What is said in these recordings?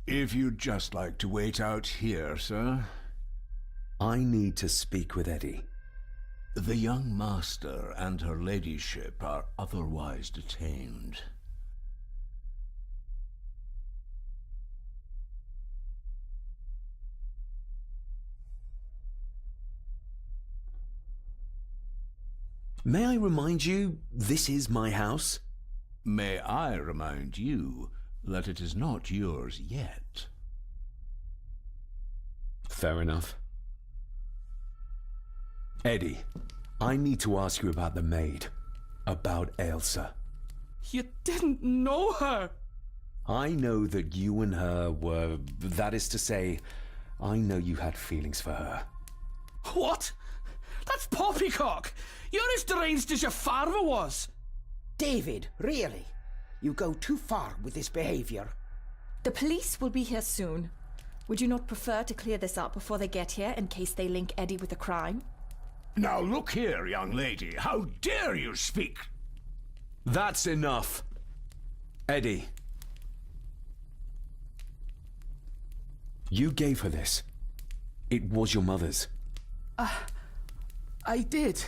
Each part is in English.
If you'd just like to wait out here, sir. I need to speak with Eddie. The young master and her ladyship are otherwise detained. May I remind you, this is my house? May I remind you that it is not yours yet. Fair enough. Eddie, I need to ask you about the maid. About Elsa. You didn't know her! I know that you and her were... That is to say, I know you had feelings for her. What? That's poppycock! You're as deranged as your father was! David, really? You go too far with this behavior. The police will be here soon. Would you not prefer to clear this up before they get here in case they link Eddie with a crime? Now look here, young lady. How dare you speak? That's enough. Eddie. You gave her this. It was your mother's. I did.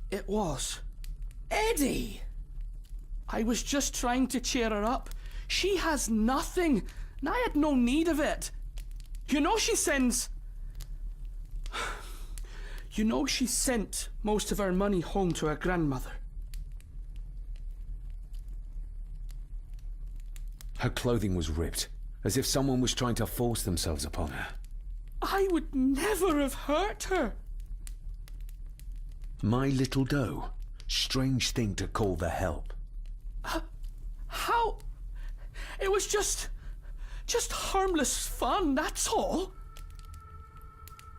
It was. Eddie! I was just trying to cheer her up. She has nothing, and I had no need of it. You know she sends... You know she sent most of her money home to her grandmother. Her clothing was ripped, as if someone was trying to force themselves upon her. I would never have hurt her. My little doe. Strange thing to call the help. How? It was just harmless fun, that's all.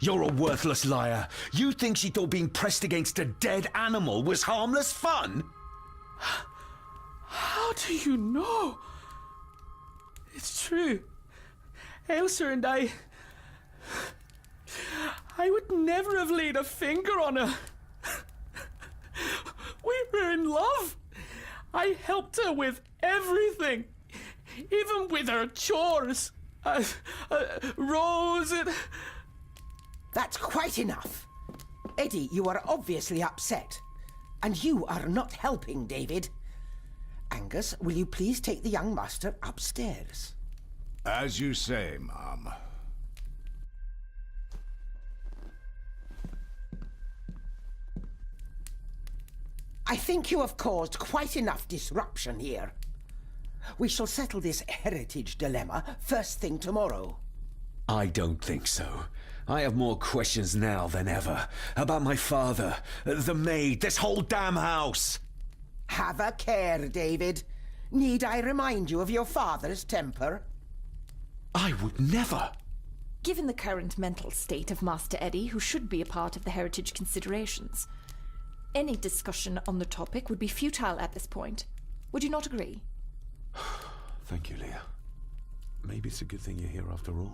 You're a worthless liar. You think she thought being pressed against a dead animal was harmless fun? How do you know? It's true. Elsa and I would never have laid a finger on her. We were in love. I helped her with everything, even with her chores. Rose and... That's quite enough. Eddie, you are obviously upset. And you are not helping, David. Angus, will you please take the young master upstairs? As you say, Mom. I think you have caused quite enough disruption here. We shall settle this heritage dilemma first thing tomorrow. I don't think so. I have more questions now than ever. About my father, the maid, this whole damn house. Have a care, David. Need I remind you of your father's temper? I would never. Given the current mental state of Master Eddie, who should be a part of the heritage considerations, any discussion on the topic would be futile at this point. Would you not agree? Thank you, Leah. Maybe it's a good thing you're here after all.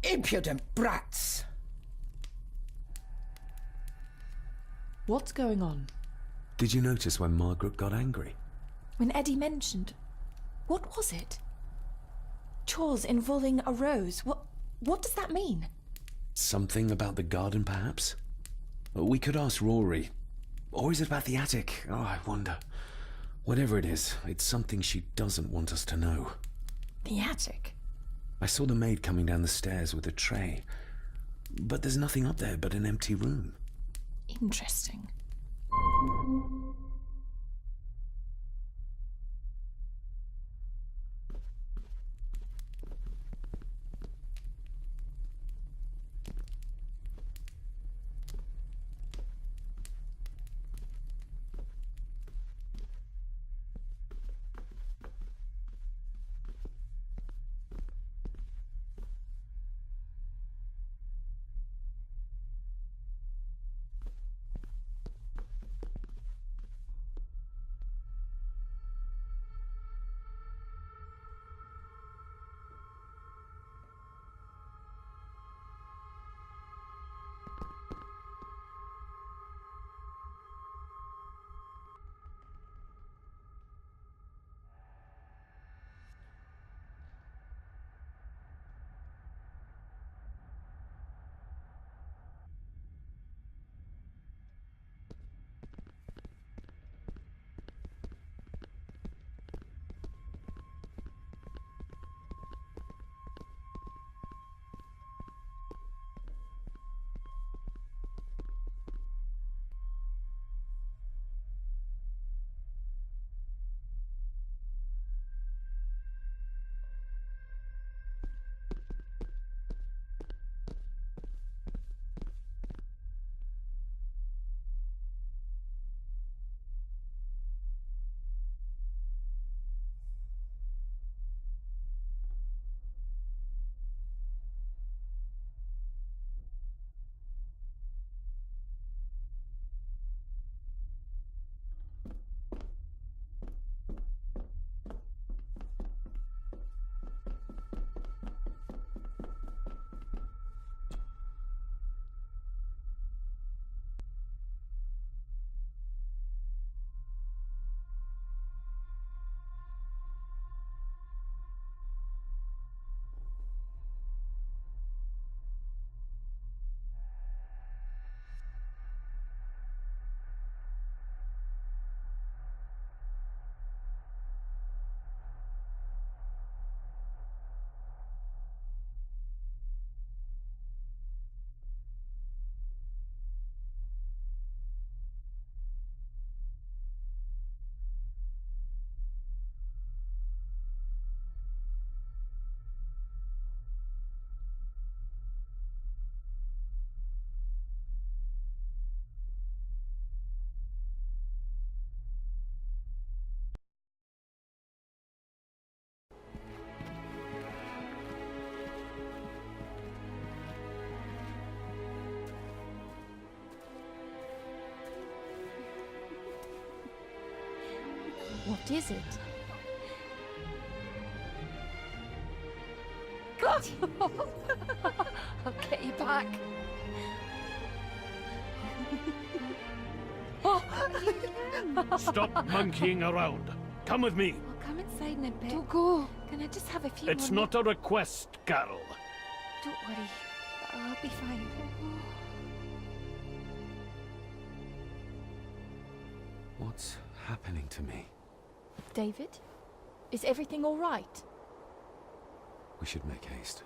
Impudent brats! What's going on? Did you notice when Margaret got angry? When Eddie mentioned... What was it? Chores involving a rose. What does that mean? Something about the garden, perhaps? We could ask Rory. Or is it about the attic? Oh, I wonder. Whatever it is, it's something she doesn't want us to know. The attic? I saw the maid coming down the stairs with a tray. But there's nothing up there but an empty room. Interesting. What is it? I'll get you back. Stop monkeying around. Come with me. I'll come inside in a bit. Don't go. Can I just have a few It's more not a request, Carol. Don't worry. I'll be fine. What's happening to me? David? Is everything all right? We should make haste.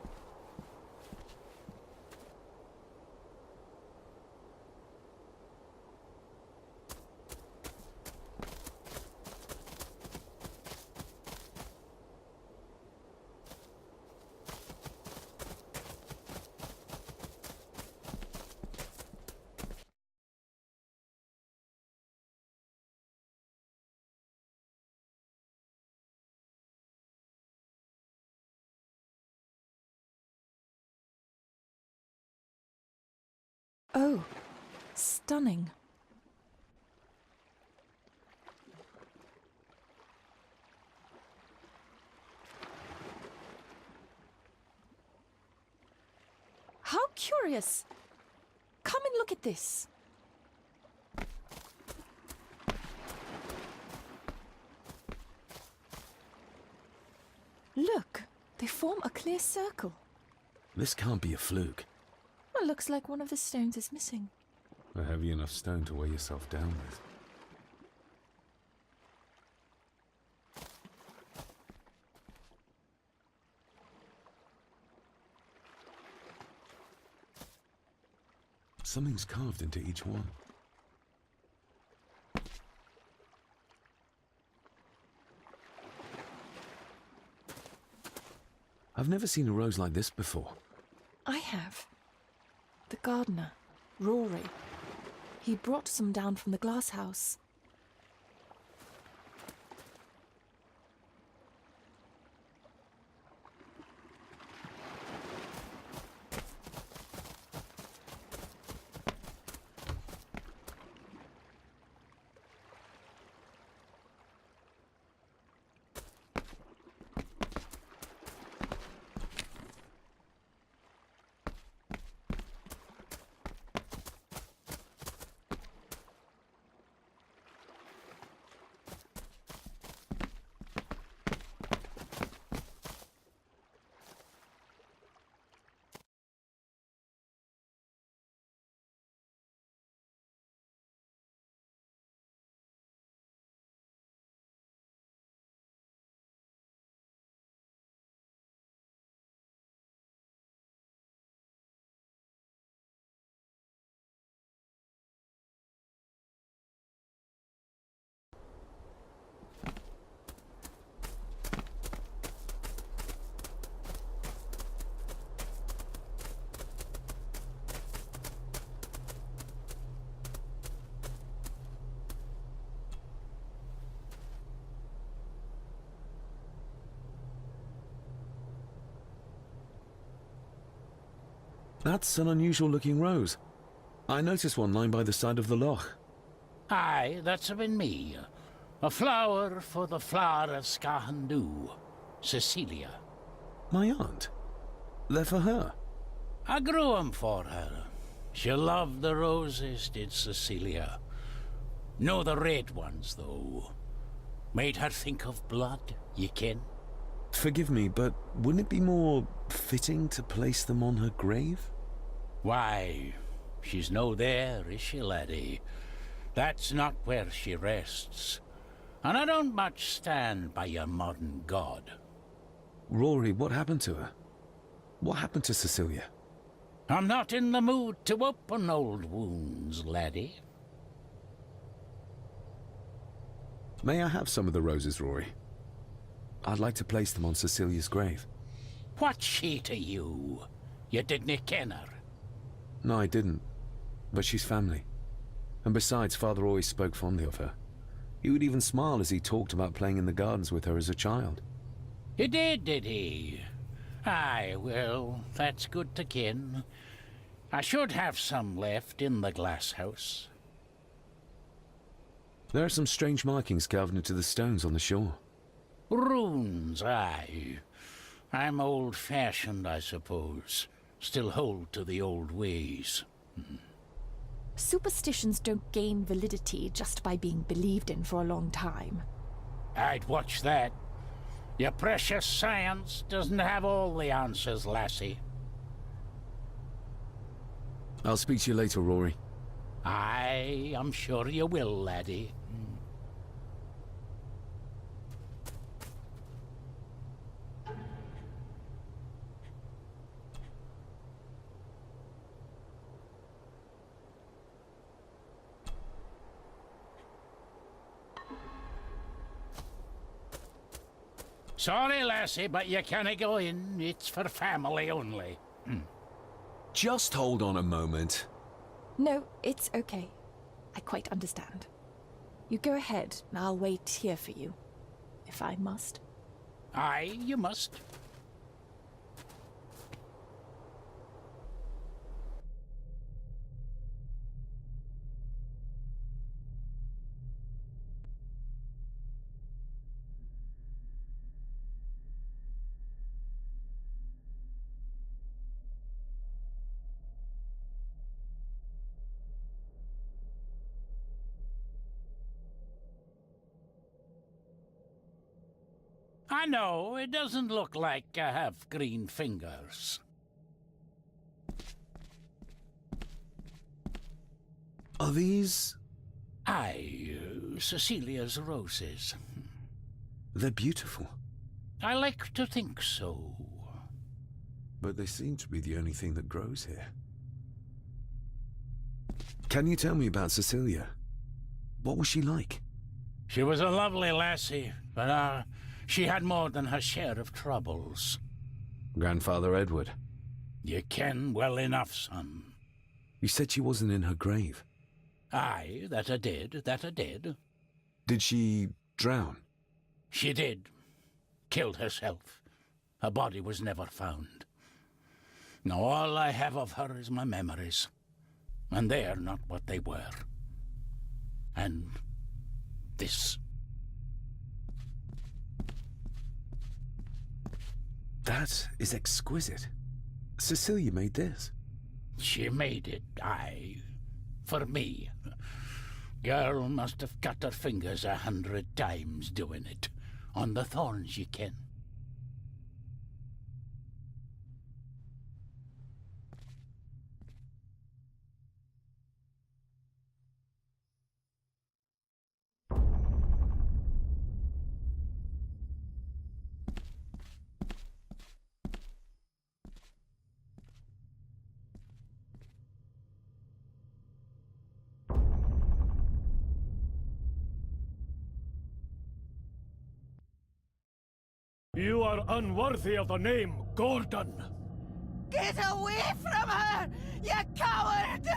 Oh, stunning. How curious. Come and look at this. Look, they form a clear circle. This can't be a fluke. Well, looks like one of the stones is missing. A heavy enough stone to weigh yourself down with. Something's carved into each one. I've never seen a rose like this before. I have. The gardener, Rory. He brought some down from the glass house. That's an unusual looking rose. I noticed one lying by the side of the loch. Aye, that's been me. A flower for the flower of Scahandoo, Cecilia. My aunt? They're for her. I grew 'em for her. She loved the roses, did Cecilia. No the red ones, though. Made her think of blood, ye ken. Forgive me, but wouldn't it be more fitting to place them on her grave? Why, she's no there, is she, laddie? That's not where she rests. And I don't much stand by your modern god. Rory, what happened to her? What happened to Cecilia? I'm not in the mood to open old wounds, laddie. May I have some of the roses, Rory? I'd like to place them on Cecilia's grave. What's she to you? You didn't ken her. No, I didn't. But she's family. And besides, Father always spoke fondly of her. He would even smile as he talked about playing in the gardens with her as a child. He did he? Aye, well, that's good to ken. I should have some left in the glass house. There are some strange markings carved into the stones on the shore. Runes, aye. I'm old-fashioned, I suppose. Still hold to the old ways. Superstitions don't gain validity just by being believed in for a long time. I'd watch that. Your precious science doesn't have all the answers, lassie. I'll speak to you later, Rory. Aye, I'm sure you will, laddie. Sorry, lassie, but you can't go in. It's for family only. Just hold on a moment. No, it's okay. I quite understand. You go ahead, and I'll wait here for you, if I must. Aye, you must. I know, it doesn't look like I have green fingers. Are these... Aye, Cecilia's roses. They're beautiful. I like to think so. But they seem to be the only thing that grows here. Can you tell me about Cecilia? What was she like? She was a lovely lassie, but she had more than her share of troubles. Grandfather Edward. You ken well enough, son. You said she wasn't in her grave. Aye, that I did. Did she drown? She did. Killed herself. Her body was never found. Now all I have of her is my memories. And they're not what they were. And this. That is exquisite. Cecilia made this. She made it, aye. For me. Girl must have cut her fingers 100 times doing it. On the thorns, ye ken. You are unworthy of the name Gordon. Get away from her, you coward!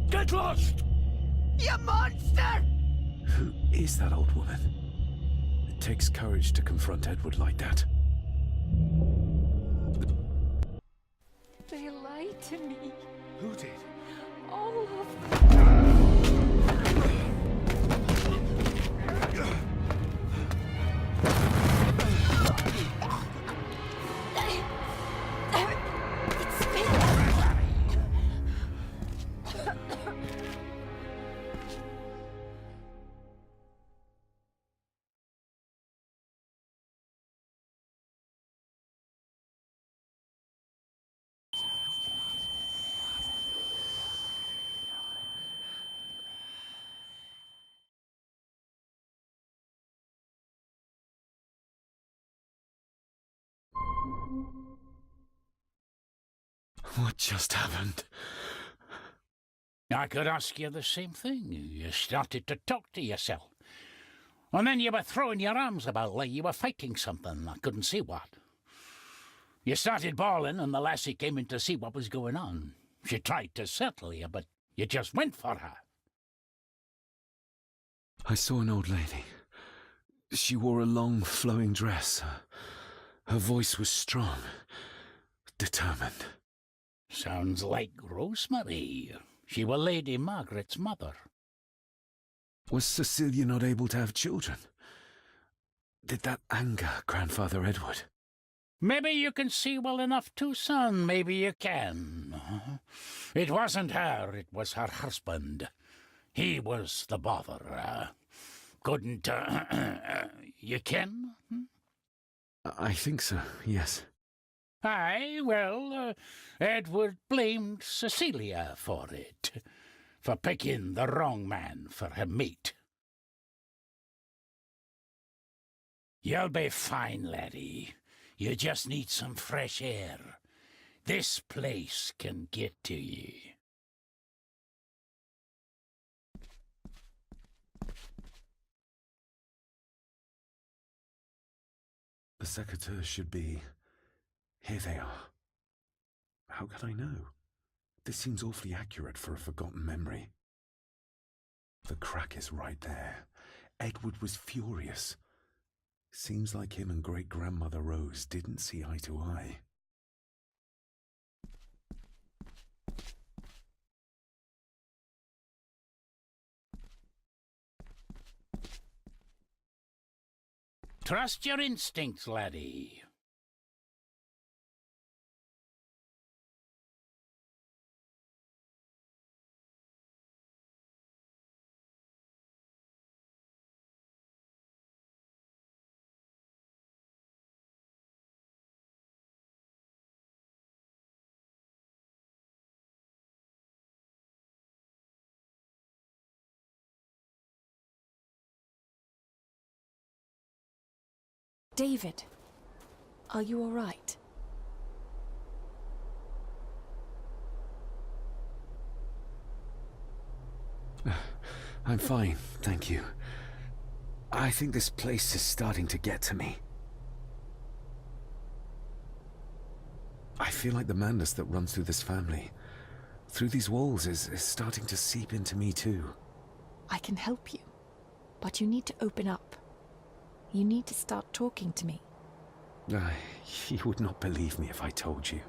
Get lost! You monster! Who is that old woman? It takes courage to confront Edward like that. They lied to me. Who did? All of them. It's me. What just happened? I could ask you the same thing. You started to talk to yourself. And then you were throwing your arms about like you were fighting something. I couldn't see what. You started bawling, and the lassie came in to see what was going on. She tried to settle you, but you just went for her. I saw an old lady. She wore a long, flowing dress. Her voice was strong, determined. Sounds like Rosemary. She were Lady Margaret's mother. Was Cecilia not able to have children? Did that anger Grandfather Edward? Maybe you can see well enough too, son. Maybe you can. It wasn't her, it was her husband. He was the bother. Couldn't, you ken? I think so, yes. Aye, well, Edward blamed Cecilia for it, for picking the wrong man for her mate. You'll be fine, laddie. You just need some fresh air. This place can get to ye. The secateurs should be... Here they are. How could I know? This seems awfully accurate for a forgotten memory. The crack is right there. Edward was furious. Seems like him and great-grandmother Rose didn't see eye to eye. Trust your instincts, laddie. David, are you all right? I'm fine, thank you. I think this place is starting to get to me. I feel like the madness that runs through this family, through these walls, is starting to seep into me too. I can help you, but you need to open up. You need to start talking to me. You would not believe me if I told you.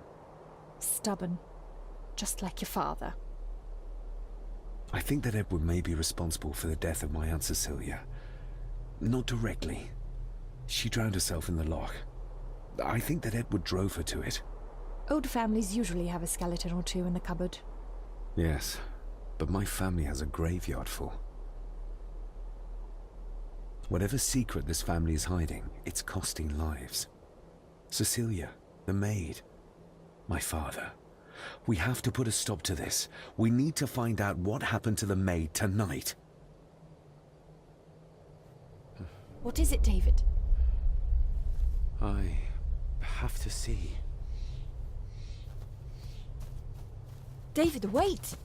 Stubborn, just like your father. I think that Edward may be responsible for the death of my Aunt Cecilia. Not directly. She drowned herself in the loch. I think that Edward drove her to it. Old families usually have a skeleton or two in the cupboard. Yes, but my family has a graveyard full. Whatever secret this family is hiding, it's costing lives. Cecilia, the maid, my father. We have to put a stop to this. We need to find out what happened to the maid tonight. What is it, David? I have to see. David, wait!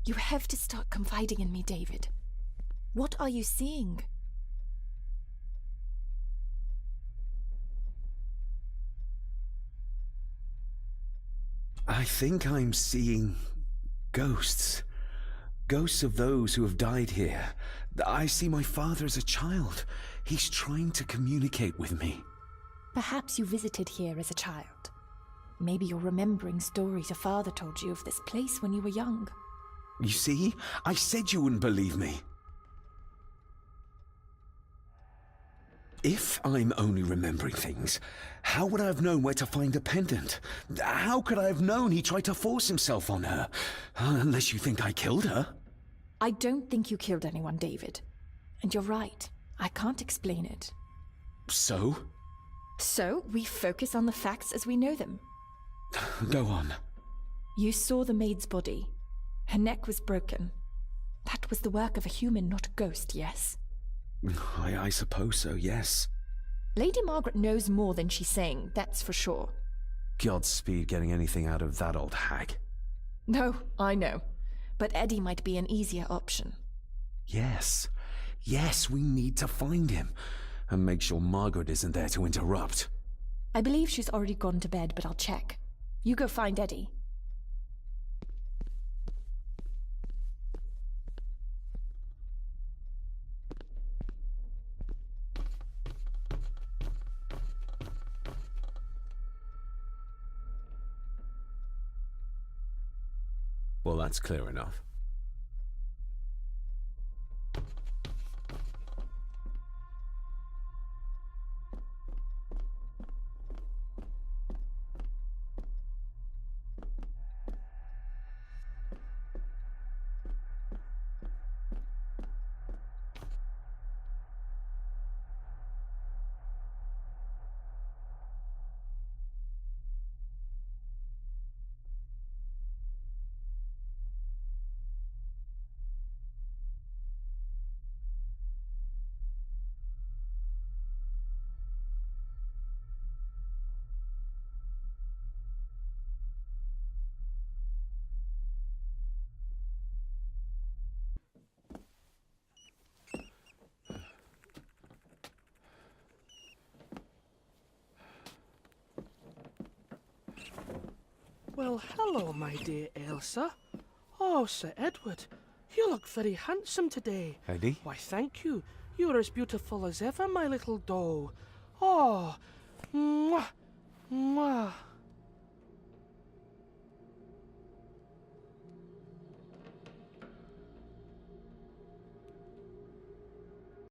You have to start confiding in me, David. What are you seeing? I think I'm seeing ghosts. Ghosts of those who have died here. I see my father as a child. He's trying to communicate with me. Perhaps you visited here as a child. Maybe you're remembering stories your father told you of this place when you were young. You see? I said you wouldn't believe me. If I'm only remembering things, how would I have known where to find a pendant? How could I have known he tried to force himself on her? Unless you think I killed her. I don't think you killed anyone, David. And you're right. I can't explain it. So? So, we focus on the facts as we know them. Go on. You saw the maid's body. Her neck was broken. That was the work of a human, not a ghost, yes? I suppose so, yes. Lady Margaret knows more than she's saying, that's for sure. Godspeed getting anything out of that old hag. No, I know. But Eddie might be an easier option. Yes. Yes, we need to find him. And make sure Margaret isn't there to interrupt. I believe she's already gone to bed, but I'll check. You go find Eddie. Well, that's clear enough. Well, hello, my dear Elsa. Oh, Sir Edward, you look very handsome today. Eddie? Why, thank you. You're as beautiful as ever, my little doll. Oh, mwah, mwah.